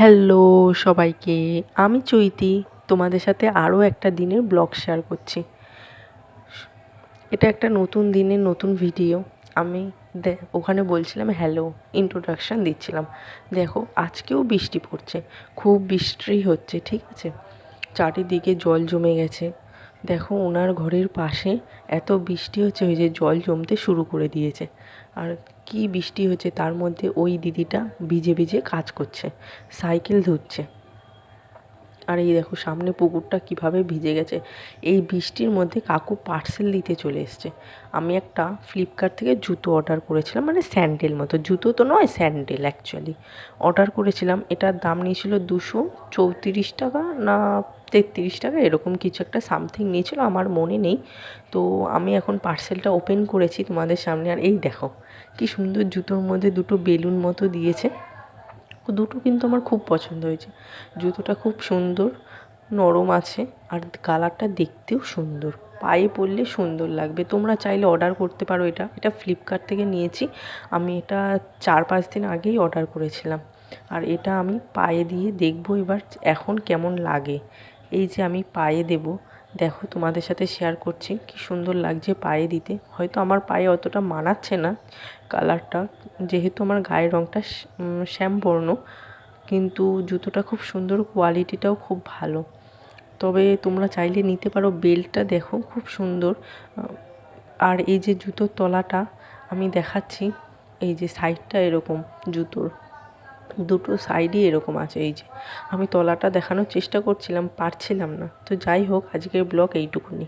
Hello সবাইকে, আমি চৈতি তোমাদের সাথে আরও একটা দিনের ব্লগ শেয়ার করছি। এটা একটা নতুন দিনের নতুন ভিডিও। আমি ওখানে বলছিলাম হ্যালো, ইন্ট্রোডাকশান দিচ্ছিলাম। দেখো আজকেও বৃষ্টি পড়ছে, খুব বৃষ্টি হচ্ছে, ঠিক আছে। চারিদিকে জল জমে গেছে। দেখো ওনার ঘরের পাশে এত বৃষ্টি হচ্ছে, ওই যে জল জমতে শুরু করে দিয়েছে। আর কি বৃষ্টি হচ্ছে, তার মধ্যে ওই দিদিটা ভিজে ভিজে কাজ করছে, সাইকেল ধুচ্ছে। আর এই দেখো সামনে পুকুরটা কিভাবে ভিজে গেছে। এই বৃষ্টির মধ্যে কাকু পার্সেল দিতে চলে এসছে। আমি একটা ফ্লিপকার্ট থেকে জুতো অর্ডার করেছিলাম, মানে স্যান্ডেল মতো, জুতো তো নয় স্যান্ডেল অ্যাকচুয়ালি অর্ডার করেছিলাম। এটার দাম নিয়েছিল 234 টাকা না 33 টাকা, এরকম কিছু একটা সামথিং নিয়েছিল, আমার মনে নেই। তো আমি এখন পার্সেলটা ওপেন করেছি তোমাদের সামনে। আর এই দেখো কি সুন্দর, জুতোর মধ্যে দুটো বেলুন মতো দিয়েছে। দুটো কিন্তু আমার খুব পছন্দ হয়েছে। জুতোটা খুব সুন্দর, নরম আছে, আর কালারটা দেখতেও সুন্দর, পায়ে পরলে সুন্দর লাগবে। তোমরা চাইলে অর্ডার করতে পারো। এটা ফ্লিপকার্ট থেকে নিয়েছি। আমি এটা 4-5 দিন আগেই অর্ডার করেছিলাম। আর এটা আমি পায়ে দিয়ে দেখবো এবার এখন কেমন লাগে। এই যে আমি পায়ে দেব, দেখো তোমাদের সাথে শেয়ার করছি কি সুন্দর লাগছে পায়ে দিতে। হয়তো আমার পায়ে অতটা মানাচ্ছে না কালারটা, যেহেতু আমার গায়ের রঙটা শ্যামবর্ণ, কিন্তু জুতোটা খুব সুন্দর, কোয়ালিটিটাও খুব ভালো। তবে তোমরা চাইলে নিতে পারো। বেল্টটা দেখো খুব সুন্দর। আর এই যে জুতোর তলাটা আমি দেখাচ্ছি, এই যে সাইডটা এরকম, জুতোর দুটো সাইডই এরকম আছে। এই যে আমি তলাটা দেখানোর চেষ্টা করছিলাম, পারছিলাম না। তো যাই হোক, আজকের ব্লগ এইটুকুনি।